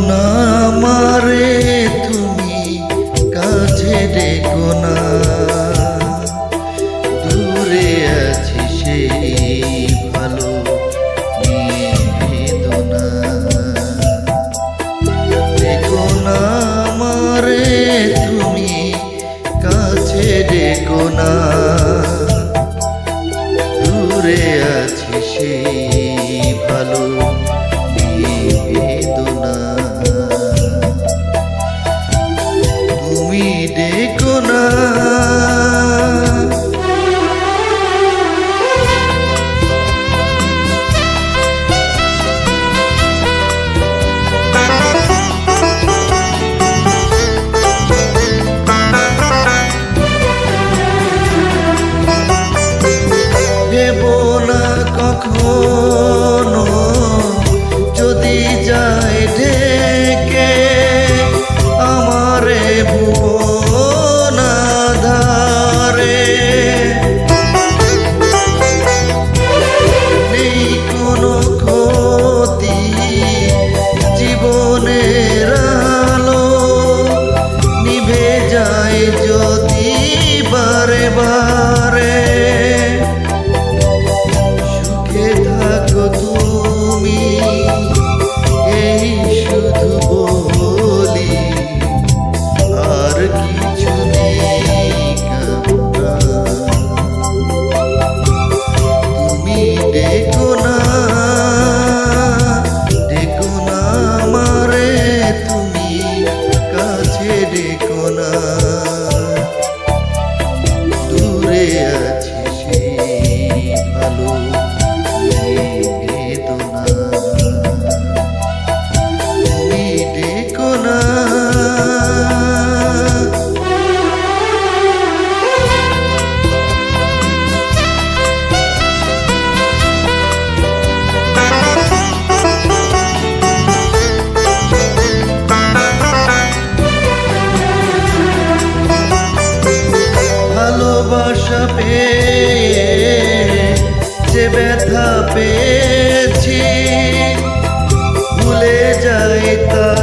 না আমারে তুমি কাছে ডেকো না, দূরে আছি সেই ভালো বেদনা। ডেকো না আমারে তুমি কাছে ডেকো না, দূরে আছি সেই ভালো বেদনা। তুমি ডেকো না। ভেবো না কখনো যদি যায় ঢেকে আমারে ভুবন আঁধারে। নেই কোনো ক্ষতি জীবনের আলো, নিভে যায় যদি বারে বারে। সুখে থাকো তুমি এই শুধু বলি, আর কিছু নেই কামনা। তুমি ডেকো না, ডেকো না আমারে তুমি কাছে ডেকো না, দূরে আছি সেই ভালো বেদনা। তুমি ডেকো না। ভালোবাসা পেয়ে যে ব্যথা পেয়েছি, ভুলে যাই তা